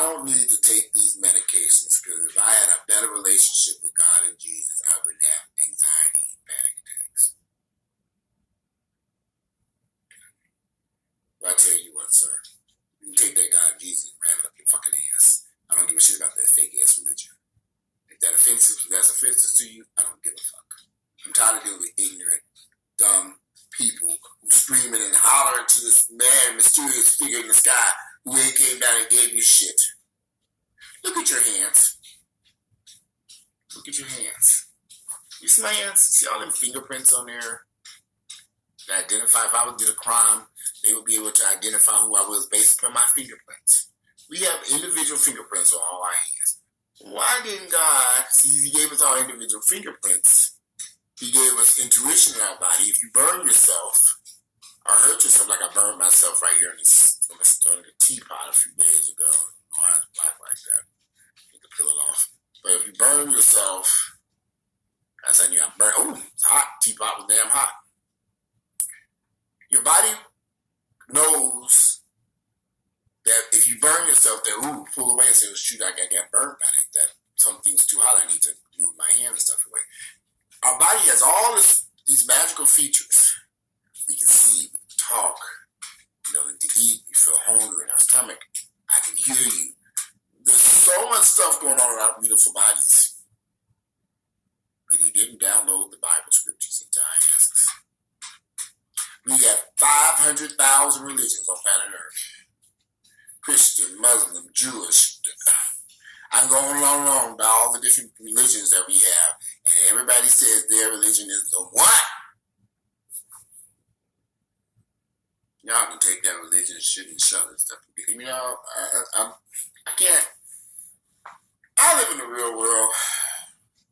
don't need to take these medications because if I had a better relationship with God and Jesus, I wouldn't have anxiety and panic attacks. But I tell you what, sir, you can take that God and Jesus and ram it up your fucking ass. I don't give a shit about that fake ass religion. If that's offensive to you, I don't give a fuck. I'm tired of dealing with ignorant, dumb people who screaming and hollering to this man, mysterious figure in the sky who came down and gave you shit. Look at your hands. Look at your hands. You see my hands? See all them fingerprints on there? To identify if I did a crime, they would be able to identify who I was based upon my fingerprints. We have individual fingerprints on all our hands. Why didn't God, see, he gave us our individual fingerprints. He gave us intuition in our body. If you burn yourself or hurt yourself, like I burned myself right here on the teapot a few days ago. Mine's black like that. You can peel it off. But if you burn yourself, that's how you got burned. Oh, it's hot. Teapot was damn hot. Your body knows that if you burn yourself, that pull away and say, shoot, I got burned by it. That something's too hot. I need to move my hand and stuff away. Our body has all these magical features. We can see, we can talk, to eat, we feel hungry in our stomach. I can hear you. There's so much stuff going on in our beautiful bodies. But he didn't download the Bible scriptures into our asses. We got 500,000 religions on planet Earth. Christian, Muslim, Jewish. I'm going on about all the different religions that we have. And everybody says their religion is the one. Y'all can take that religion and shit and shove and stuff. I can't. I live in the real world.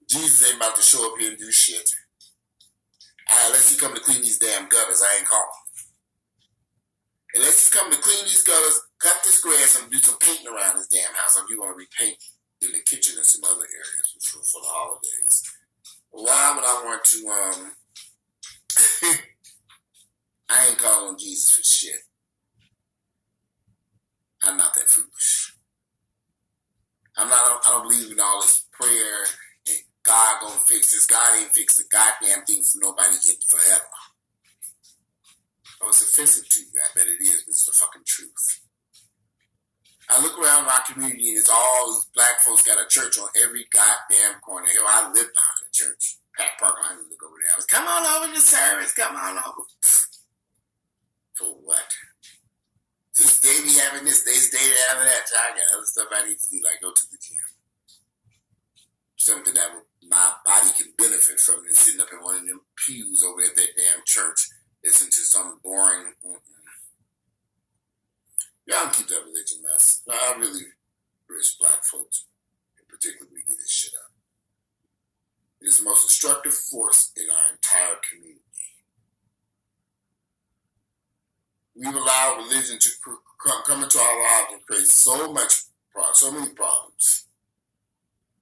Jesus ain't about to show up here and do shit. Unless he come to clean these damn gutters, I ain't calling. Unless he's come to clean these gutters, cut this grass, and do some painting around this damn house. Like you want to repaint in the kitchen and some other areas for the holidays. Why would I want to, I ain't calling on Jesus for shit. I'm not that foolish. I don't believe in all this prayer and God gonna fix this. God ain't fixed the goddamn thing for nobody in forever. Oh, it's offensive to you. I bet it is, but it's the fucking truth. I look around my community and it's all these black folks got a church on every goddamn corner. Hell, I live behind the church. Pat Parker, I look over there. I was, come on over to service. Come on over. For what? This day we having this day we having that. I got other stuff I need to do, like go to the gym. Something that my body can benefit from than sitting up in one of them pews over at that damn church, listening to some boring. Y'all can keep that religion mess. I really wish black folks, in particular, we get this shit up. It is the most destructive force in our entire community. We've allowed religion to come into our lives and create so many problems,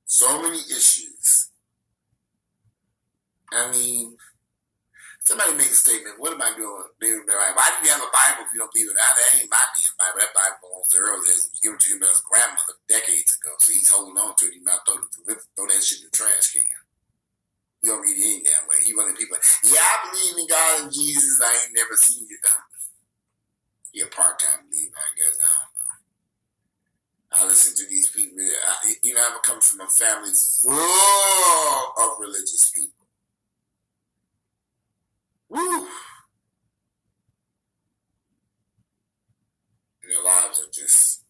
so many issues. I mean, somebody make a statement. What am I doing? Why do you have a Bible if you don't believe in it? That ain't my damn Bible. That Bible belongs to earlier. It was given to him by his grandmother decades ago. So he's holding on to it. He might throw that shit in the trash can. You don't read it any damn way. He one of the people, yeah, I believe in God and Jesus. I ain't never seen you done. You're a part-time believer, I guess. I don't know. I listen to these people. I'm coming from a family full of religious people. Woo! And their lives are just...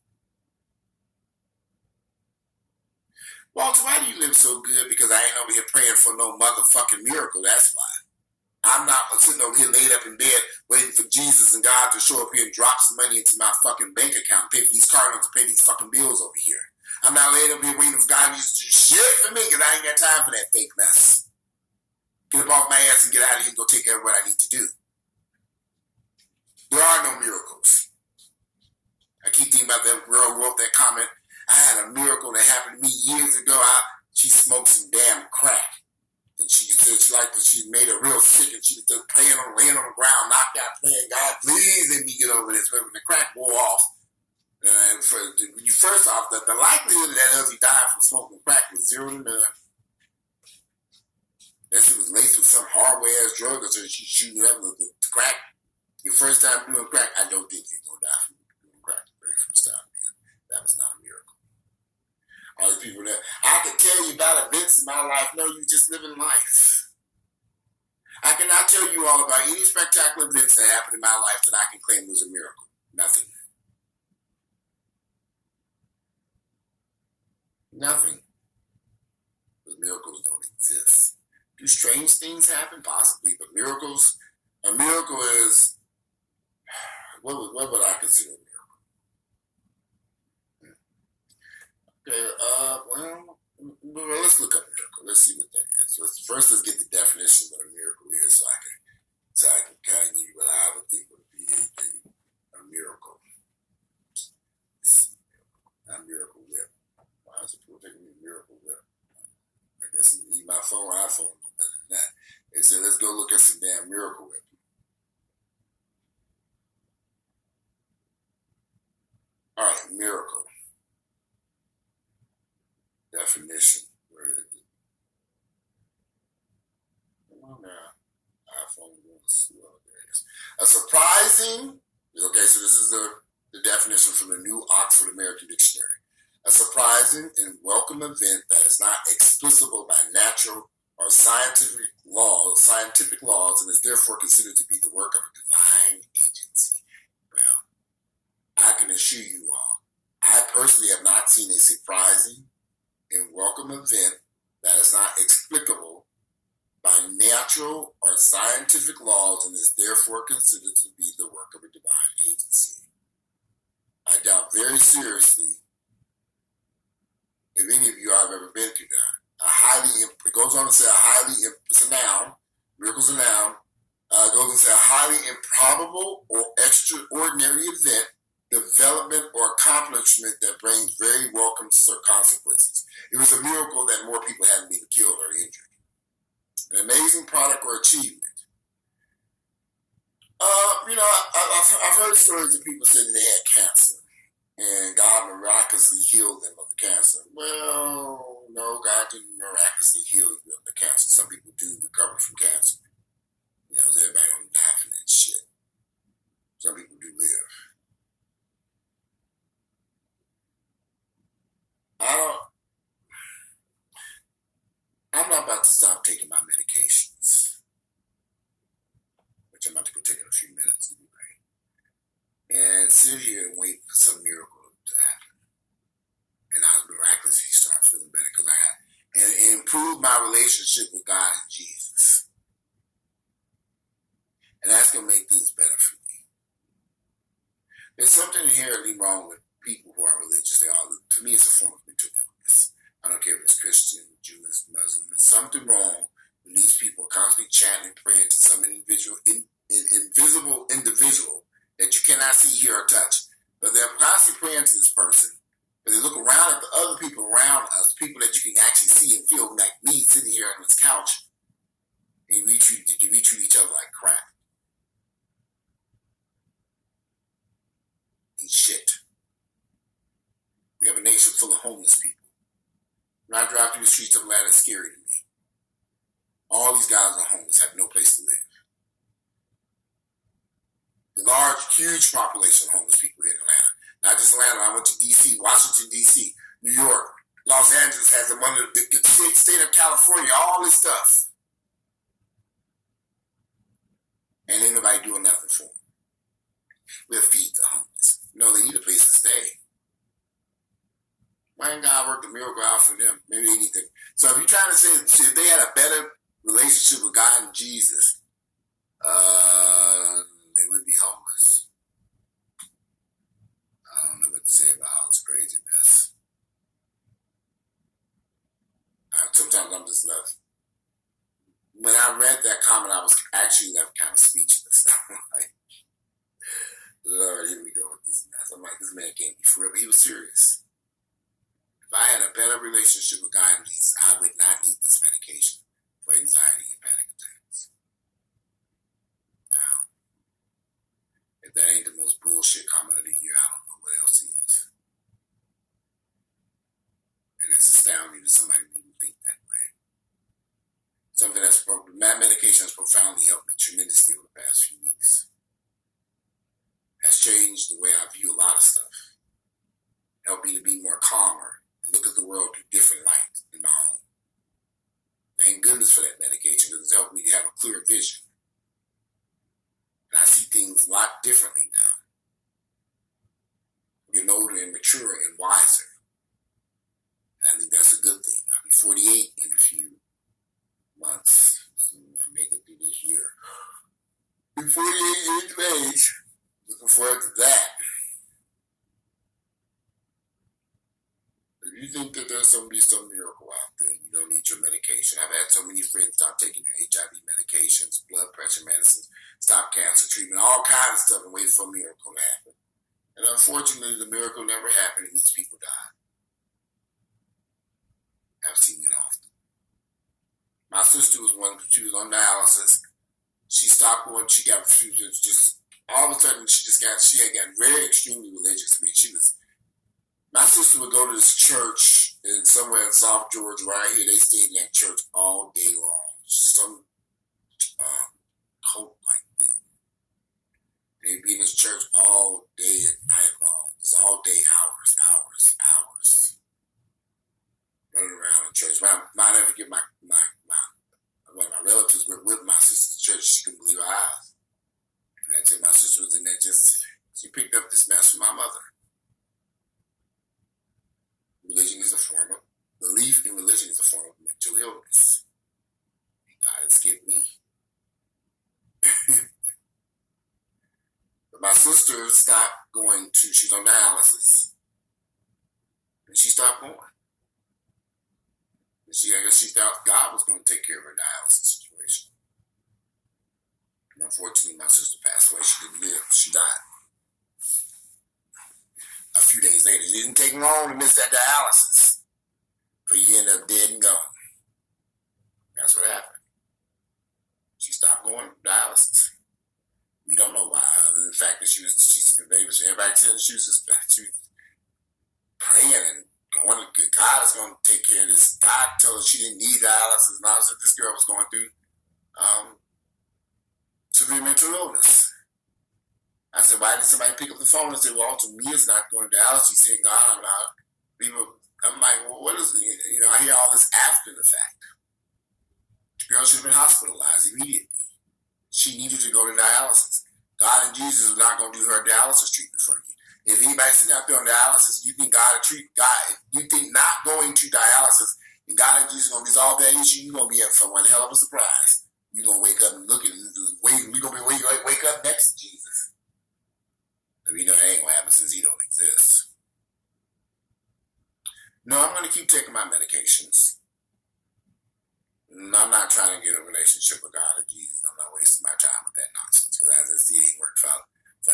Walter, why do you live so good? Because I ain't over here praying for no motherfucking miracle. That's why. I'm not sitting over here laid up in bed waiting for Jesus and God to show up here and drop some money into my fucking bank account and pay for these car notes to pay these fucking bills over here. I'm not laid up here waiting for God to do shit for me because I ain't got time for that fake mess. Get up off my ass and get out of here and go take care of what I need to do. There are no miracles. I keep thinking about that girl who wrote that comment. I had a miracle that happened to me years ago. She smoked some damn crack. And she said she made her real sick and she was just laying on the ground, knocked out, praying, God, please let me get over this. When the crack wore off, When you first off, the likelihood that he died from smoking crack was 0 to none. That shit was laced with some horrible ass drug or so she shooting up with the crack. Your first time doing crack, I don't think you're gonna die from doing crack the very first time, man. That was not a miracle. All the people that I could tell you about events in my life, no, you just living life. I cannot tell you all about any spectacular events that happened in my life that I can claim was a miracle. Nothing. Nothing. Because miracles don't exist. Do strange things happen? Possibly. But miracles, a miracle is, what would I consider a miracle? Okay, well, let's look up miracle. Let's see what that is. First, let's get the definition of what a miracle is so I can kind of give you what I would think would be a miracle. A miracle whip. Why is it people taking me a miracle whip? I guess it's my phone or iPhone, no better than that. They said, let's go look at some damn miracle whip. All right, miracle. Definition. Where is it? Come on now. iPhone wants to there it is. A surprising, okay, so this is the definition from the New Oxford American Dictionary. A surprising and welcome event that is not explicable by natural or scientific laws and is therefore considered to be the work of a divine agency. Well, I can assure you all, I personally have not seen a surprising and welcome event that is not explicable by natural or scientific laws and is therefore considered to be the work of a divine agency. I doubt very seriously if any of you have ever been through that. It goes on to say it's a noun, miracle's a noun, it goes on to say a highly improbable or extraordinary event, development, or accomplishment that brings very welcome consequences. It was a miracle that more people hadn't been killed or injured. An amazing product or achievement. I've heard stories of people saying they had cancer and God miraculously healed them of the cancer. Well, no, God didn't miraculously heal you of the cancer. Some people do recover from cancer. Everybody don't die from that shit. Some people do live. I'm not about to stop taking my medications, which I'm about to go take in a few minutes anyway, and sit here and wait for some miracle to happen. And I miraculously start feeling better because and improve my relationship with God and Jesus. And that's going to make things better for me. There's something inherently wrong with people who are religious. To me, it's a form of mental illness. I don't care if it's Christian, Jewish, Muslim. There's something wrong when these people are constantly chanting and praying to some invisible individual that you cannot see, hear, or touch. But they're constantly praying to this person. But they look around at the other people around us, people that you can actually see and feel, like me sitting here on this couch, and you retreat each other like crap. And shit. We have a nation full of homeless people. When I drive through the streets of Atlanta, it's scary to me. All these guys are homeless, have no place to live. The large, huge population of homeless people here in Atlanta. Not just Atlanta. I went to D.C., Washington, D.C., New York. Los Angeles has them under the state of California, all this stuff. And ain't nobody doing nothing for them. We'll feed the homeless. No, they need a place to stay. Why didn't God work the miracle out for them? Maybe they need to. So if you're trying to say if they had a better relationship with God and Jesus, they would be homeless. I don't know what to say about all this craziness. Sometimes I'm just left. When I read that comment, I was actually left kind of speechless. I'm like, Lord, here we go with this mess. I'm like, this man can't be for real, but he was serious. If I had a better relationship with God and Jesus, I would not eat this medication for anxiety and panic attacks. Now, if If that ain't the most bullshit comment of the year, I don't know what else is. And it's astounding that somebody would even think that way. Something that's medication has profoundly helped me tremendously over the past few weeks. Has changed the way I view a lot of stuff. Helped me to be more calmer and look at the world through different light than my own. Thank goodness for that medication because it's helped me to have a clear vision. And I see things a lot differently now. Getting older and mature and wiser. And I think that's a good thing. I'll be 48 in a few months. So I make it through this year. Be 48 years of age. Looking forward to that. If you think that there's going to be some miracle out there, you don't need your medication. I've had so many friends stop taking their HIV medications, blood pressure medicines, stop cancer treatment, all kinds of stuff and wait for a miracle to happen. And unfortunately, the miracle never happened and these people died. I've seen it often. My sister was she was on dialysis. She stopped going, she was just, all of a sudden, she had gotten very extremely religious. I mean, my sister would go to this church somewhere in South Georgia, right here. They stayed in that church all day long. Some cult-like thing. They'd be in this church all day and night long. Just all day, hours. Running around the church. I never forget one of my relatives were with my sister to church. She couldn't believe her eyes. And I said my sister was in there she picked up this mess from my mother. Belief in religion is a form of mental illness. God has skipped me. But my sister stopped going she's on dialysis. And she stopped going. And I guess she thought God was going to take care of her dialysis situation. And unfortunately, my sister passed away. She didn't live. She died. A few days later, it didn't take long to miss that dialysis. But you end up dead and gone. That's what happened. She stopped going to dialysis. We don't know why, other than the fact that everybody said she was praying and going, God is going to take care of this. God told her she didn't need dialysis. And I said this girl was going through severe mental illness. I said, why did somebody pick up the phone and say, well, to me, it's not going to dialysis? She said, God, I'm like, well, what is it? I hear all this after the fact. The girl should have been hospitalized immediately. She needed to go to dialysis. God and Jesus is not going to do her dialysis treatment for you. If anybody's sitting out there on dialysis, you think God will treat God. You think not going to dialysis and God and Jesus are going to resolve that issue, you're going to be in for one hell of a surprise. You're going to wake up and we're going to wake up next to Jesus. But we know that ain't going to happen since he don't exist. No, I'm going to keep taking my medications. I'm not trying to get a relationship with God or Jesus. I'm not wasting my time with that nonsense because as I see, it ain't worked out for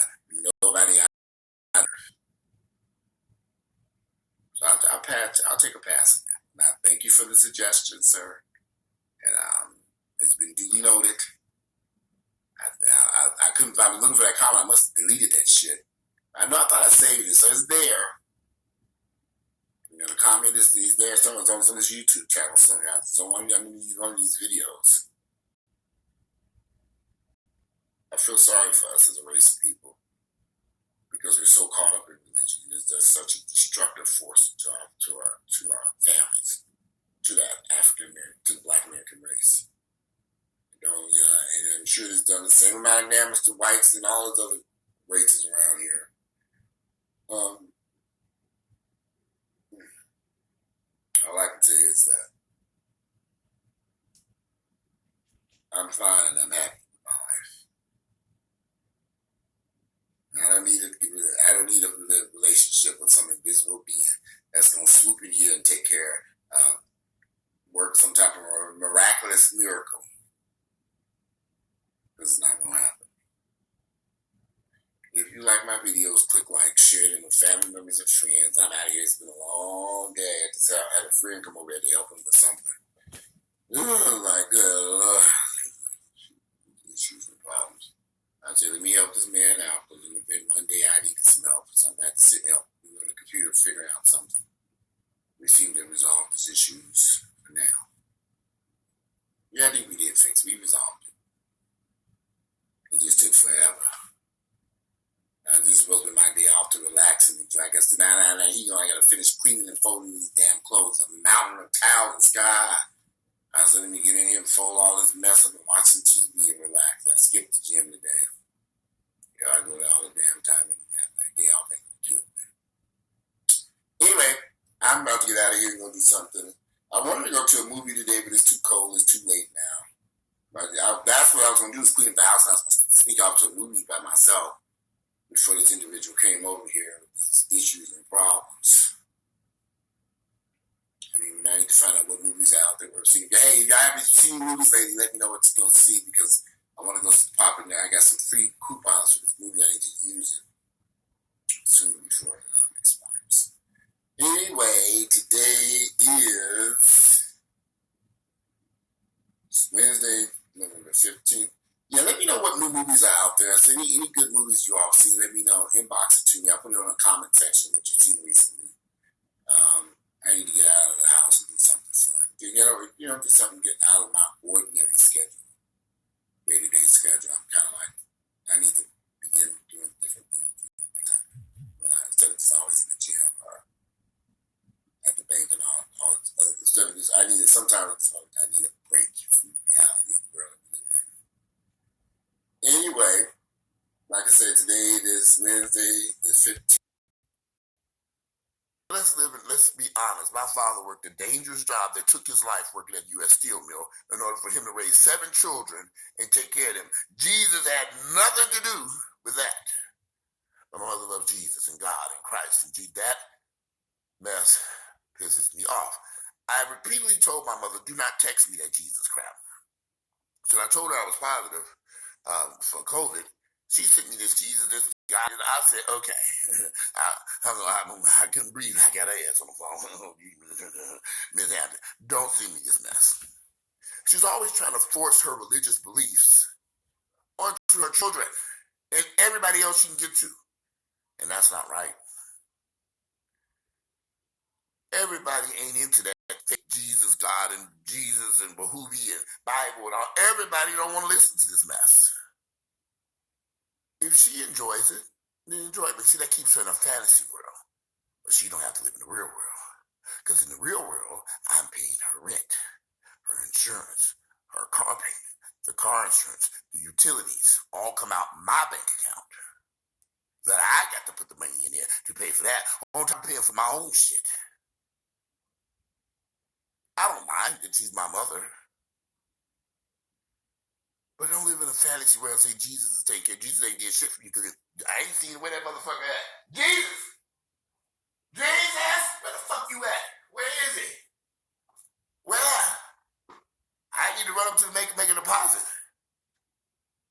nobody either. So I'll take a pass. Now, thank you for the suggestion, sir. And it's been duly noted. I couldn't. I was looking for that comment. I must have deleted that shit. I thought I saved it, so it's there. The comment is there. Someone's on this YouTube channel. So one of these videos. I feel sorry for us as a race of people because we're so caught up in religion. There's such a destructive force to our families, to that to the Black American race. And I'm sure it's done the same amount of damage to whites and all those other races around here. All I can say is that I'm fine and I'm happy with my life. I don't need a relationship with some invisible being that's going to swoop in here and take care, work some type of miraculous miracle. This is not going to happen. If you like my videos, click like, share them with family members and friends. I'm out of here. It's been a long day. I had a friend come over here to help him with something. Oh my God. Issues and problems. I said, let me help this man out, because in the event one day I needed some help or something, I had to sit and help. We were on the computer figuring out something. We seemed to resolve these issues for now. Yeah, I think we did fix it. We resolved it. It just took forever. This was supposed to be my day off to relax and enjoy. I guess I got to finish cleaning and folding these damn clothes. A mountain of towels and sky. I said, let me get in here and fold all this mess up and watch some TV and relax. I skipped the gym today. Yeah, I go there all the damn time and have my day off ain't gonna kill me. Anyway, I'm about to get out of here and go do something. I wanted to go to a movie today, but it's too cold. It's too late now. But that's what I was going to do, is clean up the house. And I was going to sneak off to a movie by myself before this individual came over here with these issues and problems. I mean, I need to find out what movies are out there we're seeing. Hey, if y'all haven't seen movies lately, let me know what to go see, because I want to go pop in there. I got some free coupons for this movie. I need to use it soon before it expires. Anyway, today is Wednesday, November 15th. Yeah, let me know what new movies are out there. So any good movies you all seen, let me know. Inbox it to me. I'll put it on the comment section what you've seen recently. I need to get out of the house and do something fun. Do something to get out of my ordinary schedule, day-to-day schedule. I'm kind of like, I need to begin doing different things. Instead of just always in the gym or at the bank and all this other stuff. Sometimes I need a break from the reality of the world we live in. Anyway, like I said, today it is Wednesday, the 15th. Let's be honest. My father worked a dangerous job that took his life working at the U.S. Steel Mill in order for him to raise 7 children and take care of them. Jesus had nothing to do with that. My mother loves Jesus and God and Christ, and that mess pisses me off. I repeatedly told my mother, do not text me that Jesus crap. So I told her I was positive for COVID. She sent me this Jesus, this God. I said, okay. I couldn't breathe. I got ass on the phone. Miss Hampton, don't send me this mess. She's always trying to force her religious beliefs onto her children and everybody else she can get to. And that's not right. Everybody ain't into that fake Jesus God and Jesus and Bahubi and Bible and all. Everybody don't want to listen to this mess. If she enjoys it, then enjoy it. But see, that keeps her in a fantasy world. But she don't have to live in the real world. Because in the real world, I'm paying her rent, her insurance, her car payment, the car insurance, the utilities, all come out my bank account. That I got to put the money in there to pay for that, on top of paying for my own shit. I don't mind that she's my mother. But don't live in a fantasy world and say Jesus is taking care. Jesus ain't did shit for you, because I ain't seen where that motherfucker at. Jesus! Jesus! Where the fuck you at? Where is he? Where? I need to run up to the make a deposit.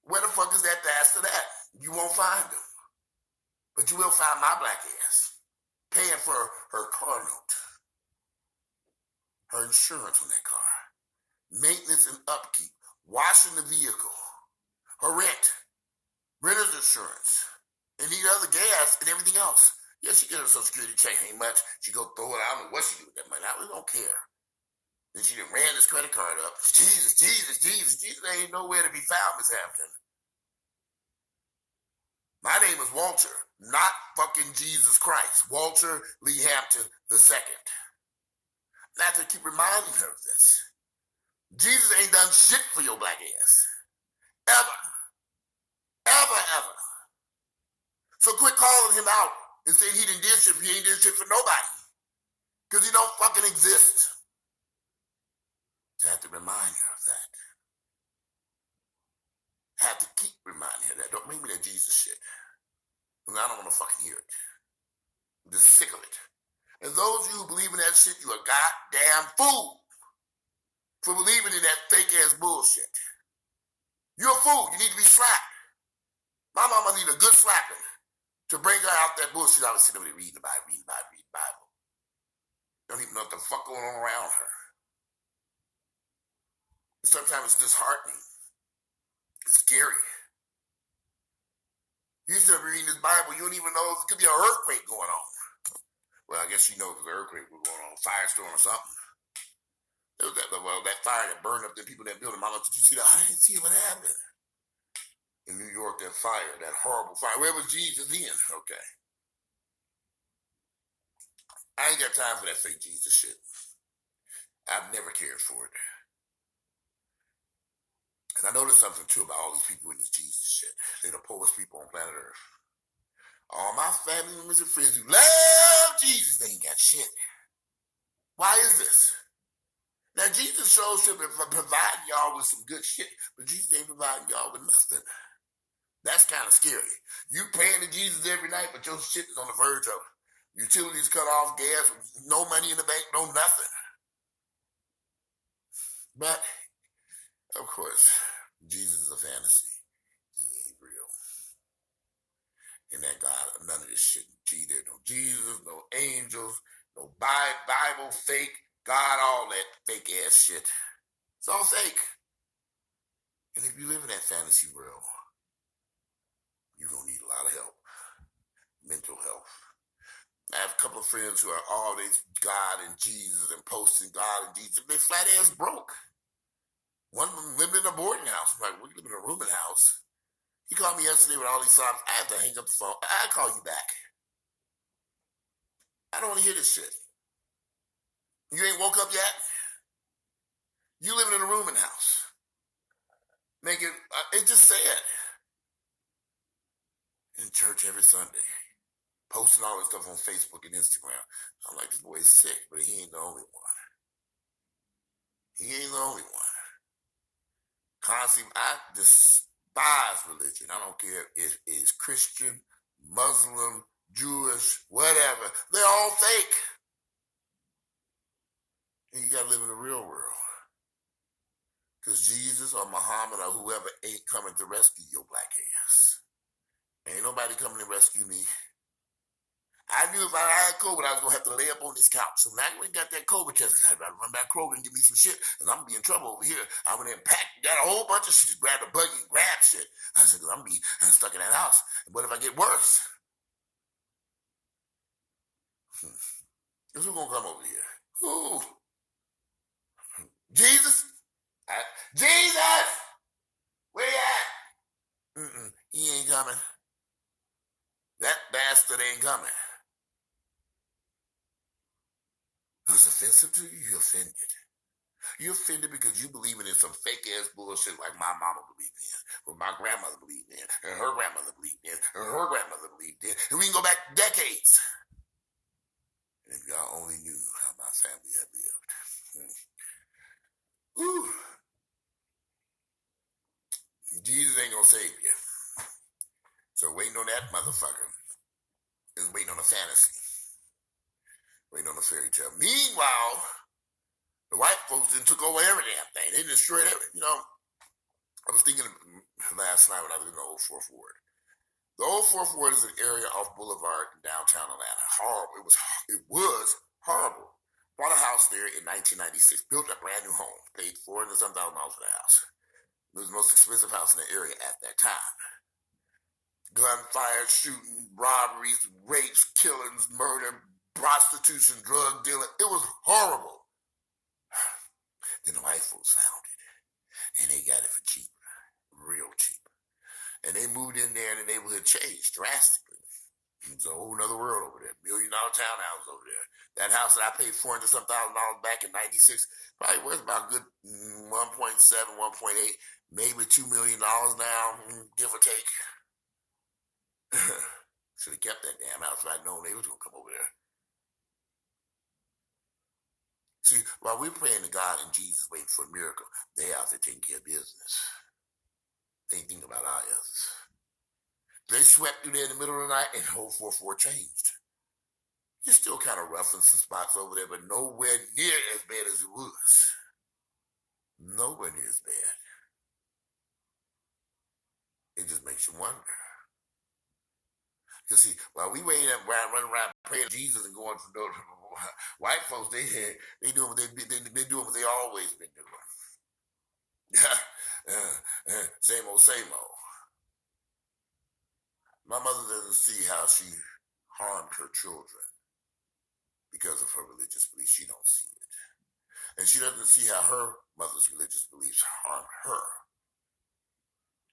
Where the fuck is that to ask for that? You won't find him. But you will find my black ass paying for her car note, her insurance on that car, maintenance and upkeep, washing the vehicle, her renter's insurance, and the other gas and everything else. Yeah, she get her Social Security check, ain't much. She go throw it. I don't know what she do with that money. I really don't care. Then she done ran this credit card up. Jesus ain't nowhere to be found, Miss Hampton. My name is Walter, not fucking Jesus Christ. Walter Lee Hampton II. And I have to keep reminding her of this. Jesus ain't done shit for your black ass. Ever. Ever. So quit calling him out and saying he didn't do shit. He ain't did shit for nobody. Because he don't fucking exist. So I have to remind her of that. I have to keep reminding her that. Don't bring me that Jesus shit. Because I don't want to fucking hear it. I'm just sick of it. And those of you who believe in that shit, you a goddamn fool for believing in that fake ass bullshit. You're a fool. You need to be slapped. My mama need a good slapping to bring her out that bullshit. I was sitting over there reading the Bible. Don't even know what the fuck going on around her. And sometimes it's disheartening. It's scary. You should be reading this Bible. You don't even know there could be an earthquake going on. Well, I guess you know if the earthquake was going on, firestorm or something. There was that fire that burned up the people that built it. Mama, did you see that? I didn't see what happened. In New York, that fire, that horrible fire. Where was Jesus then? Okay. I ain't got time for that fake Jesus shit. I've never cared for it. And I noticed something too about all these people in this Jesus shit. They're the poorest people on planet Earth. All my family members and friends who love Jesus, they ain't got shit. Why is this? Now, Jesus shows should be providing y'all with some good shit, but Jesus ain't providing y'all with nothing. That's kind of scary. You praying to Jesus every night, but your shit is on the verge of utilities cut off, gas, no money in the bank, no nothing. But, of course, Jesus is a fantasy. He ain't real. And that God, none of this shit. There's no Jesus, no angels, no Bible, fake, God, all that fake ass shit. It's all fake. And if you live in that fantasy world, you're going to need a lot of help. Mental health. I have a couple of friends who are always God and Jesus and posting God and Jesus. They're flat ass broke. One of them lived in a boarding house. I'm like, we live in a rooming house. He called me yesterday with all these songs. I have to hang up the phone. I'll call you back. I don't want to hear this shit. You ain't woke up yet? You living in a rooming house. It's just sad. In church every Sunday. Posting all this stuff on Facebook and Instagram. I'm like, this boy is sick, but he ain't the only one. He ain't the only one. Constantly, I despise religion. I don't care if it's Christian, Muslim, Jewish, whatever. They're all fake. And you gotta live in the real world. Because Jesus or Muhammad or whoever ain't coming to rescue your black ass. Ain't nobody coming to rescue me. I knew if I had COVID, I was going to have to lay up on this couch. So now I went and got that COVID test. I had to run back Kroger and give me some shit. And I'm going to be in trouble over here. I went and packed, got a whole bunch of shit, grabbed a buggy, grabbed shit. I said, I'm stuck in that house. What if I get worse? Who's going to come over here? Who? Jesus? Jesus! Where you at? He ain't coming. That bastard ain't coming. It was offensive to you? You're offended. You're offended because you believe in some fake-ass bullshit like my mama believed in, or my grandmother believed in, and her grandmother believed in, and her grandmother believed in, and we can go back decades. And if y'all only knew how my family had lived. Whew. Jesus ain't gonna save you. So waiting on that motherfucker is waiting on a fantasy. Waiting on a fairy tale. Meanwhile, the white folks then took over every damn thing. They destroyed everything. I was thinking last night when I was in the old Fourth Ward. The old Fourth Ward is an area off Boulevard in downtown Atlanta. Horrible. It was horrible. Bought a house there in 1996. Built a brand new home. Paid $400,000 for the house. It was the most expensive house in the area at that time. Gunfire, shooting, robberies, rapes, killings, murder, prostitution, drug dealing. It was horrible. Then the white folks found it. And they got it for cheap. Real cheap. And they moved in there and the neighborhood changed drastically. It's a whole nother world over there. $1 million townhouse over there. That house that I paid $400,000 back in 96 probably worth about a good 1.7, 1.8, maybe $2 million now, give or take. Should have kept that damn house if I'd known they was going to come over there. See, while we're praying to God and Jesus waiting for a miracle, they out there taking care of business. They ain't thinking about ours. They swept through there in the middle of the night and the whole 4-4 changed. It's still kind of rough in some spots over there, but nowhere near as bad as it was. Nowhere near as bad. It just makes you wonder. You see, while we waiting up, running around praying to Jesus and going to those white folks, they doing what they doing what they always been doing. Same old, same old. My mother doesn't see how she harmed her children because of her religious beliefs. She don't see it. And she doesn't see how her mother's religious beliefs harm her.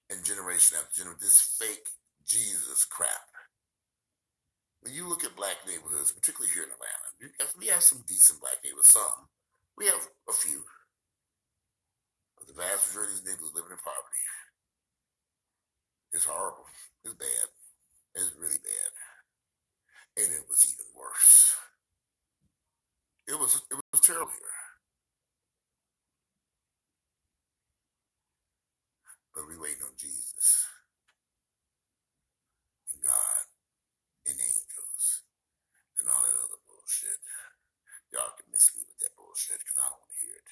And generation after generation, this fake Jesus crap. When you look at black neighborhoods, particularly here in Atlanta, we have some decent black neighborhoods, some. We have a few. But the vast majority of these niggas living in poverty. It's horrible. It's bad. It's really bad. And it was even worse. It was terrible here. But we waiting on Jesus and God and angels and all that other bullshit. Y'all can miss me with that bullshit because I don't want to hear it.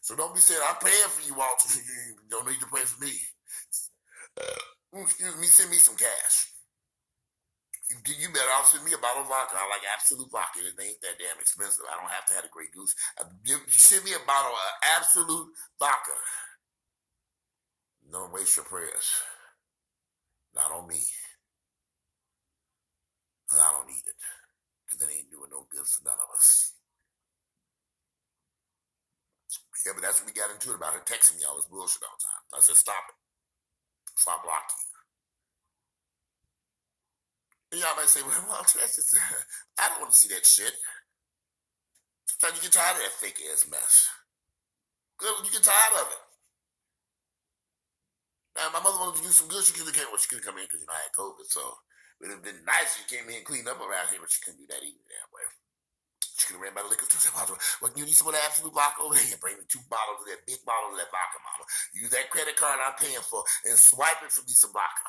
So don't be saying, I'm praying for you, Walter. You don't need to pray for me. Excuse me, send me some cash. You better off send me a bottle of vodka. I like Absolute vodka. It ain't that damn expensive. I don't have to have a Grey Goose. Send me a bottle of Absolute vodka. Don't waste your prayers. Not on me. I don't need it. Because it ain't doing no good for none of us. Yeah, but that's what we got into it about her texting me all this bullshit all the time. I said, stop it. So I blocked you. And y'all might say, well, that's just, I don't want to see that shit. Sometimes you get tired of that fake ass mess. Good, you get tired of it. Now, my mother wanted to do some good. She couldn't come in because, I had COVID. So it would have been nice if she came in and cleaned up around here, but she couldn't do that either damn way. She could have ran by the liquor store. Well, you need some of that Absolute vodka over there? Bring me 2 bottles of that big bottle of that vodka, mama. Use that credit card I'm paying for and swipe it for me some vodka.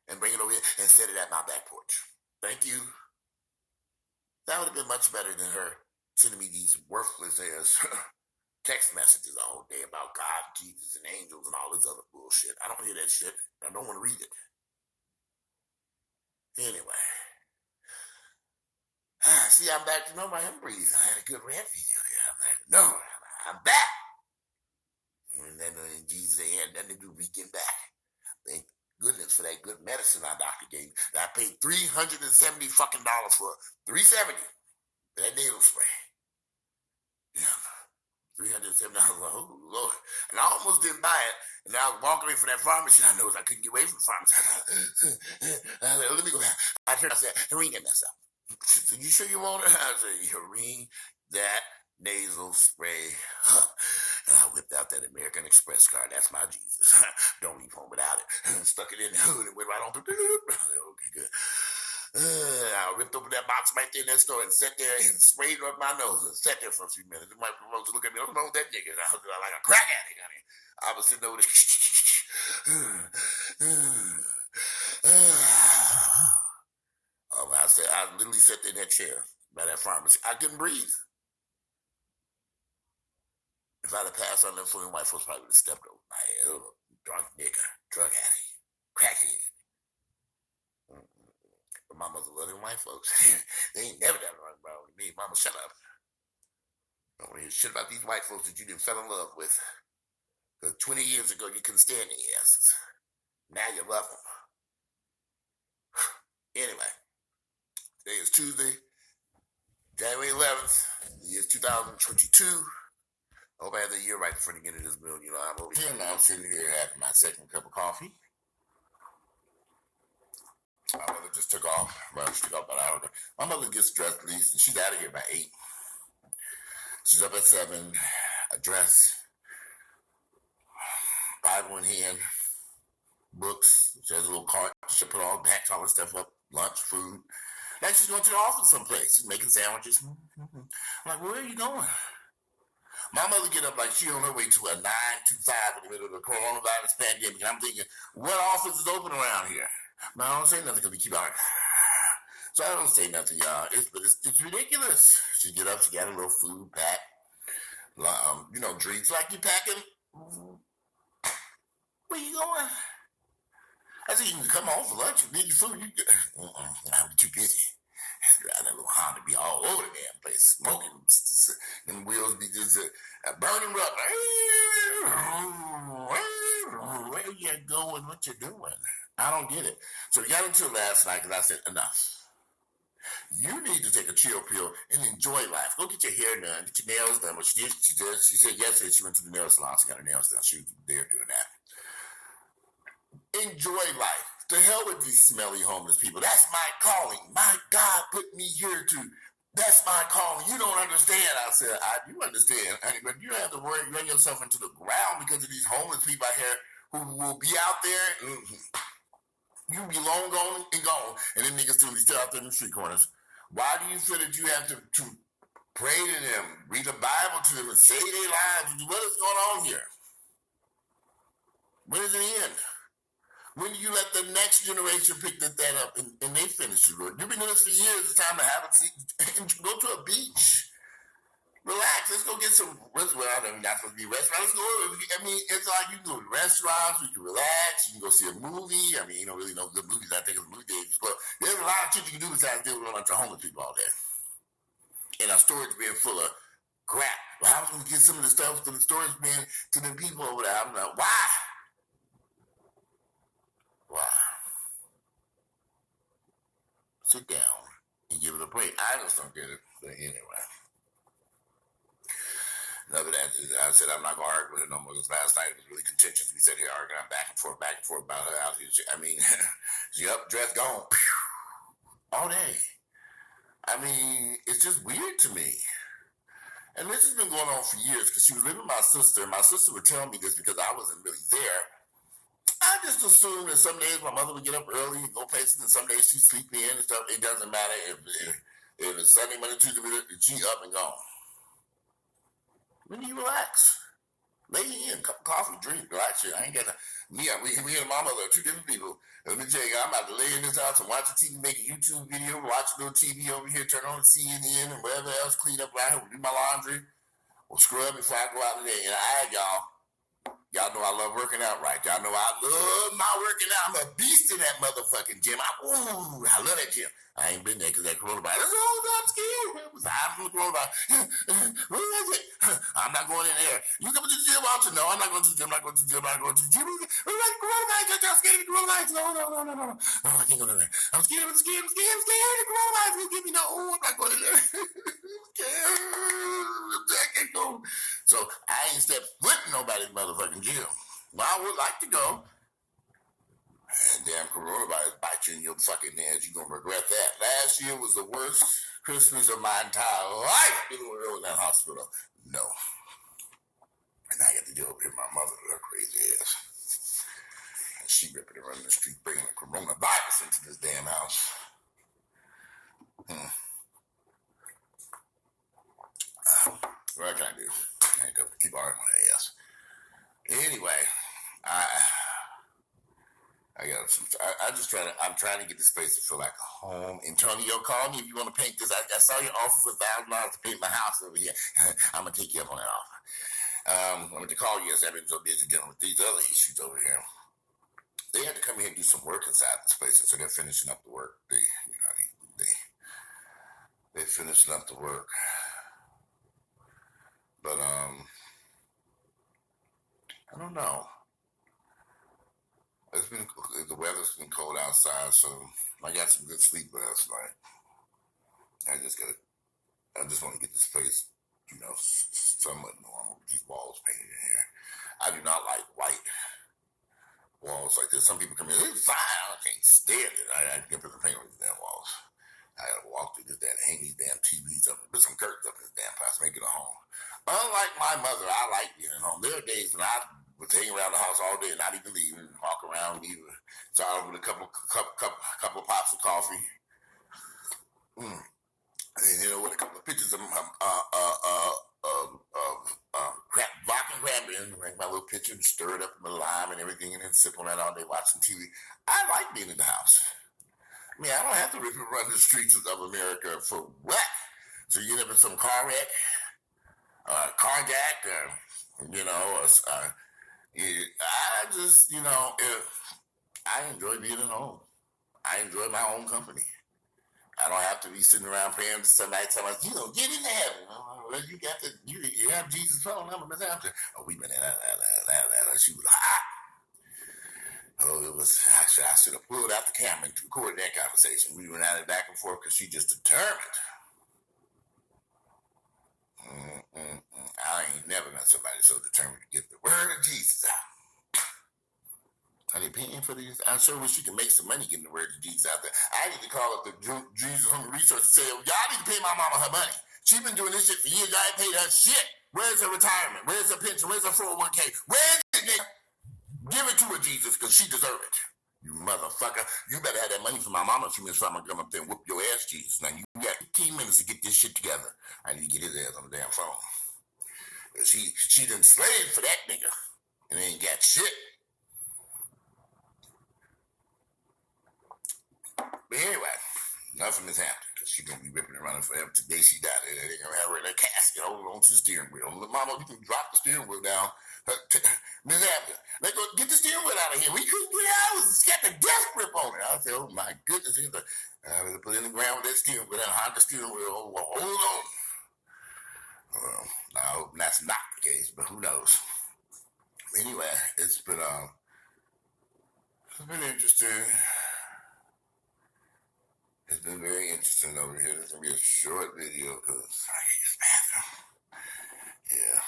And bring it over here and set it at my back porch. Thank you. That would have been much better than her sending me these worthless ass text messages all day about God, Jesus, and angels and all this other bullshit. I don't hear that shit. I don't want to read it. Anyway. See, I'm back to normal. I haven't breathed. I had a good rant video here. I'm back to normal. I'm back. And then Jesus ain't had nothing to do with getting back. Thank goodness for that good medicine our doctor gave me. I paid $370 fucking for $370 for that nasal spray. Yeah. $307. Oh, Lord. And I almost didn't buy it. And I was walking away from that pharmacy. I noticed I couldn't get away from the pharmacy. Let me go back. I turned. I said, ring that mess up. You sure you want it? I said, ring that nasal spray up. And I whipped out that American Express card. That's my Jesus. Don't leave home without it. Stuck it in the hood and went right on through. Okay, good. I ripped open that box right there in that store and sat there and sprayed up my nose and sat there for a few minutes. My folks look at me, what's wrong with that nigga? I was like a crack addict, honey. I was sitting over there. I literally sat there in that chair by that pharmacy. I couldn't breathe. If I'd have passed on them fooling, white folks probably would have stepped over my head. Oh, drunk nigga, drug addict, crackhead. But my mother loved them white folks. They ain't never done wrong about me. Mama, shut up. I don't want to hear shit about these white folks that you didn't fell in love with. Because 20 years ago, you couldn't stand their asses. Now you love them. Anyway, today is Tuesday, January 11th, the year 2022. I hope I had the year right before I get into this bill. I'm over here now. I'm sitting here having my second cup of coffee. My mother just took off. She took off about an hour ago. My mother gets dressed, please, and she's out of here by 8. She's up at 7. A dress, Bible in hand, books. She has a little cart. She put all back, all her stuff up, lunch, food. Now she's going to the office someplace. She's making sandwiches. I'm like, where are you going? My mother get up like she on her way to a 9 to 5 in the middle of the coronavirus pandemic. And I'm thinking, what office is open around here? No, I don't say nothing because we keep out. So I don't say nothing, y'all. It's ridiculous. She get up, she got a little food pack, drinks like you packing. Where you going? I said, you can come home for lunch and need your food. I'm too busy. Driving that little Honda be all over the damn place, smoking. Them wheels be just burning rubber. where you going, what you doing? I don't get it. So we got into it last night because I said, enough. You need to take a chill pill and enjoy life. Go get your hair done, get your nails done. What she did, she said yesterday she went to the nail salon, she got her nails done. She was there doing that. Enjoy life. To hell with these smelly homeless people. That's my calling. My God put me here to. That's my calling. You don't understand. I said, I do understand. But you don't have to worry, run yourself into the ground because of these homeless people out here who will be out there. You be long gone and gone. And then niggas still out there in the street corners. Why do you feel that you have to pray to them, read the Bible to them, and save their lives? What is going on here? When is it end? When do you let the next generation pick that up and they finish the road? You've been doing this for years. It's time to have a seat and go to a beach. Relax. Let's go get some restaurants. I mean, not supposed to be restaurants. Let's go. I mean, it's like you can go to restaurants. You can relax. You can go see a movie. I mean, you don't really know good movies. I think it's movie days. But there's a lot of shit you can do besides deal with a bunch of homeless people all day. And our storage being full of crap. Well, I was going to get some of the stuff to the storage bin to the people over there. I'm like, why? Wow. Sit down and give it a break. I just don't get it. But anyway. Another that I said I'm not going to argue with her no more because last night it was really contentious. We sat here arguing back and forth about her out here. I mean, she up, dressed, gone. All day. I mean, it's just weird to me. And this has been going on for years because she was living with my sister. And my sister would tell me this because I wasn't really there. I just assumed that some days my mother would get up early and go places, and some days she'd sleep in and stuff. It doesn't matter if it's Sunday, Monday, Tuesday, she up and gone. When you relax, lay in, cup of coffee, drink, relax. Shit. I ain't got me and my mother are two different people. Let me tell you, I'm about to lay in this house and watch the TV, make a YouTube video, watch a little TV over here, turn on the CNN and whatever else, clean up around here, do my laundry, or scrub before I go out today. And y'all know I love working out, right? Y'all know I love my working out. I'm a beast in that motherfucking gym. I love that gym. I ain't been there because that coronavirus. I'm scared. I'm from the coronavirus. What is it? I'm not going in there. You coming to the gym, Walter? No, I'm not going to the gym. I'm not going to the gym. I'm not going to the gym. Coronavirus. I'm scared of the coronavirus. No. I can't go in there. I'm scared. I'm scared of the coronavirus. Won't give me no. I'm not going in there. I'm scared. I can't go. So I ain't stepped foot in nobody's motherfucking gym. Well, I would like to go. And damn coronavirus bite you in your fucking head. You're going to regret that. Last year was the worst Christmas of my entire life in that hospital. No. And I got to deal with my mother with her crazy ass. And she ripping around the street bringing the coronavirus into this damn house. What can I do? I ain't gonna keep arguing with her ass. Anyway, I'm trying to get this place to feel like a home. Antonio, call me if you want to paint this. I saw your offer for $1,000 to paint my house over here. I'm going to take you up on that offer. I went to call you yesterday. I've been so busy dealing with these other issues over here. They had to come here and do some work inside this place, so they're finishing up the work. They're finishing up the work. But, I don't know. The weather's been cold outside, so I got some good sleep last night. I just want to get this place, somewhat normal. These walls painted in here. I do not like white walls like this. Some people come in, it's fine. I can't stand it. I get put the paint on these damn walls. I gotta walk through this damn, hang these damn TVs up, put some curtains up in this damn house, make it a home. Unlike my mother, I like being at home. There are days when I would hang around the house all day and not even leave and walk around, either. So I with a couple of pops of coffee. And with a couple of pictures of vodka and cranberry, make my little pitcher and stir it up with lime and everything, and then sip on that all day, watching TV. I like being in the house. I mean, I don't have to run the streets of America for what? So you end up in some car wreck, carjacked, I enjoy being at home. I enjoy my own company. I don't have to be sitting around praying to somebody telling us, get in heaven. You have Jesus' phone number, Miss Hampton. Oh, we been in that. She was hot. Oh, it was actually, I should have pulled out the camera and recorded that conversation. We went at it back and forth because she just determined. I ain't never met somebody so determined to get the word of Jesus out. Are they paying for these? I'm sure wish you can make some money getting the word of Jesus out there. I need to call up the Jesus Human Resources and say, y'all need to pay my mama her money. She's been doing this shit for years. Y'all ain't paid her shit. Where's her retirement? Where's her pension? Where's her 401k? Where's it, nigga? Give it to her, Jesus, because she deserves it. You motherfucker. You better have that money for my mama a few minutes before I'm going to come up there and whoop your ass, Jesus. Now, you got 15 minutes to get this shit together. I need to get his ass on the damn phone. She done slaved for that nigga and ain't got shit. But anyway, nothing has happened because she's going to be ripping and running forever. Today she died. They're going to have her in a casket holding on to the steering wheel. Mama, you can drop the steering wheel down. Miss Abner, let's go get the steering wheel out of here. We couldn't get it out. It's got the death grip on it. I said, oh my goodness. I put it in the ground with that steering wheel, that Honda steering wheel. Hold on. Well, I hope that's not the case, but who knows? Anyway, it's been interesting. It's been very interesting over here. This is going to be a short video because I can use the bathroom. Yeah.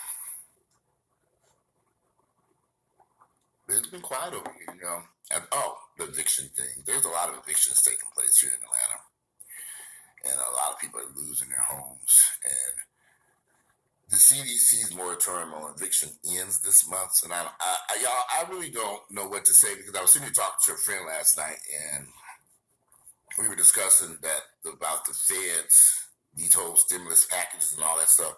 But it's been quiet over here, you know. And, the eviction thing. There's a lot of evictions taking place here in Atlanta. And a lot of people are losing their homes. And the CDC's moratorium on eviction ends this month. And I really don't know what to say because I was sitting here talking to a friend last night and we were discussing about the feds, these whole stimulus packages and all that stuff.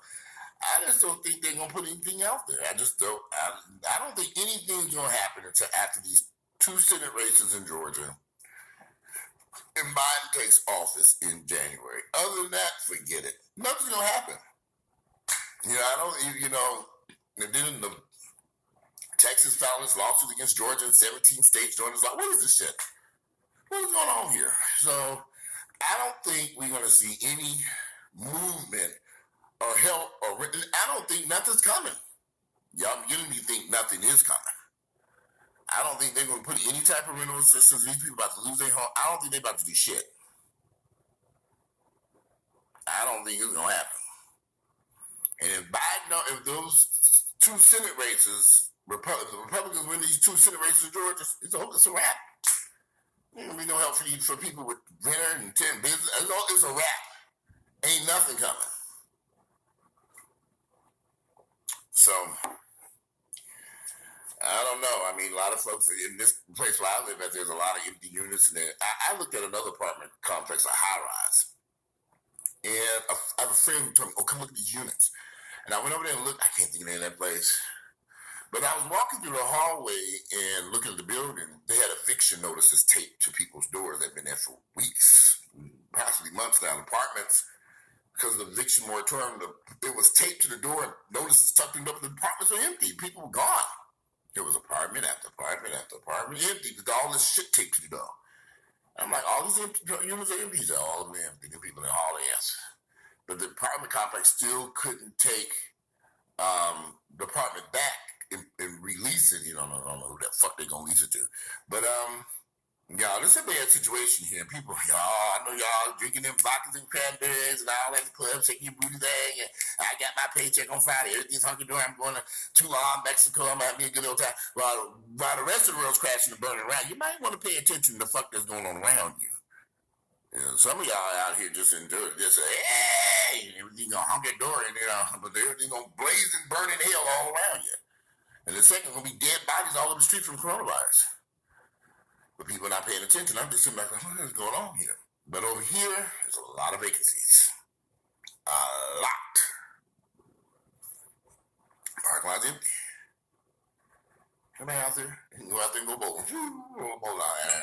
I just don't think they're going to put anything out there. I just don't. I don't think anything's going to happen until after these 2 Senate races in Georgia and Biden takes office in January. Other than that, forget it. Nothing's going to happen. And then the Texas filed this lawsuit against Georgia and 17 states joined us. Like, what is this shit? What is going on here? So I don't think we're going to see any movement or help or I don't think nothing's coming. Y'all beginning to think nothing is coming. I don't think they're going to put any type of rental assistance. These people about to lose their home. I don't think they're about to do shit. I don't think it's going to happen. And if those 2 Senate races, the Republicans win these 2 Senate races in Georgia, it's a wrap. There ain't gonna be no help for people with renter and 10 business. It's a wrap. Ain't nothing coming. So, I don't know. I mean, a lot of folks in this place where I live at, there's a lot of empty units. And I looked at another apartment complex, a high rise. And I have a friend who told me, come look at these units. And I went over there and looked. I can't think of the name of that place. But I was walking through the hallway and looking at the building. They had eviction notices taped to people's doors that had been there for weeks, possibly months now. Apartments, because of the eviction moratorium, it was taped to the door and notices tucked up. The apartments were empty. People were gone. There was apartment after apartment after apartment empty because all this shit taped to the door. I'm like, all these units are empty. They're all of them empty. The people in haul ass. But the apartment complex still couldn't take the apartment back and release it. I don't know who the fuck they gonna lease it to. But y'all, this is a bad situation here. People, I know y'all drinking them vodkas and cranberries and all that club, shaking your booty thing. And I got my paycheck on Friday. Everything's hunky-dory. I'm going to Tulum, Mexico. I'm having a good old time. While the rest of the world's crashing and burning around, you might want to pay attention to the fuck that's going on around you. Some of y'all out here just enjoy it. Just say, hey, everything gonna hunky-dory, but everything gonna blaze and burn in hell all around you. And the second, gonna be dead bodies all over the street from coronavirus. But people are not paying attention. I'm just sitting back like, what is going on here? But over here, there's a lot of vacancies. A lot. Parking lot's empty. Come out there. You can go out there and go bowling. I'm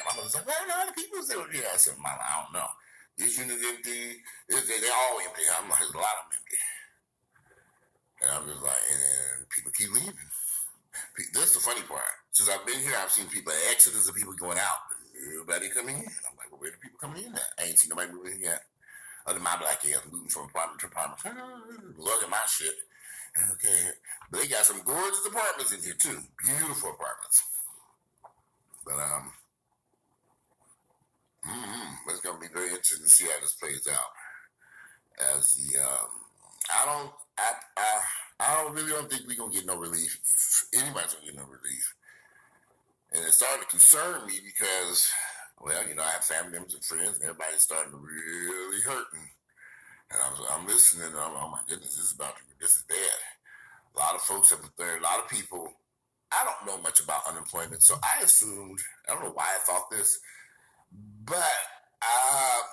like, well, the people still here. I said, Mama, I don't know. This unit's empty. They're all empty. I'm like, there's a lot of them empty. And I'm just like, and people keep leaving. That's the funny part. Since I've been here, I've seen people, exodus of people going out. Everybody coming in. I'm like, well, where are the people coming in at? I ain't seen nobody moving in yet. Other than my black ass moving from apartment to apartment. Look at my shit. Okay. But they got some gorgeous apartments in here, too. Beautiful apartments. But it's going to be very interesting to see how this plays out. As the I really don't think we're gonna get no relief. Anybody's gonna get no relief, and it's starting to concern me because, well, you know, I have family members and friends, and everybody's starting to really hurting. And I'm listening, and oh my goodness, this is bad. A lot of folks have there. A lot of people. I don't know much about unemployment, so I assumed. I don't know why I thought this, but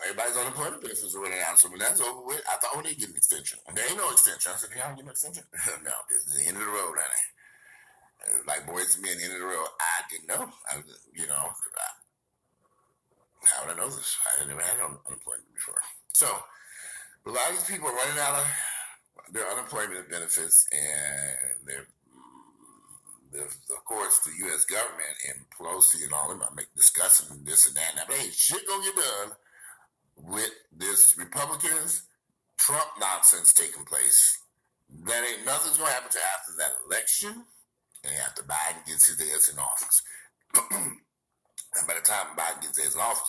everybody's unemployment benefits are running out. So when that's over with, I thought, oh, they get an extension. And there ain't no extension. I said, y'all don't get no extension? No, this is the end of the road, honey. Like boys to me, at the end of the road. I didn't know. How would I know this? I had never had unemployment before. So a lot of these people are running out of their unemployment benefits, and of course, the U.S. government and Pelosi and all them are discussing this and that. Now, ain't shit gonna get done with this Republicans Trump nonsense taking place. That ain't nothing's gonna happen until after that election and after Biden gets his ass in office. And by the time Biden gets his ass in office,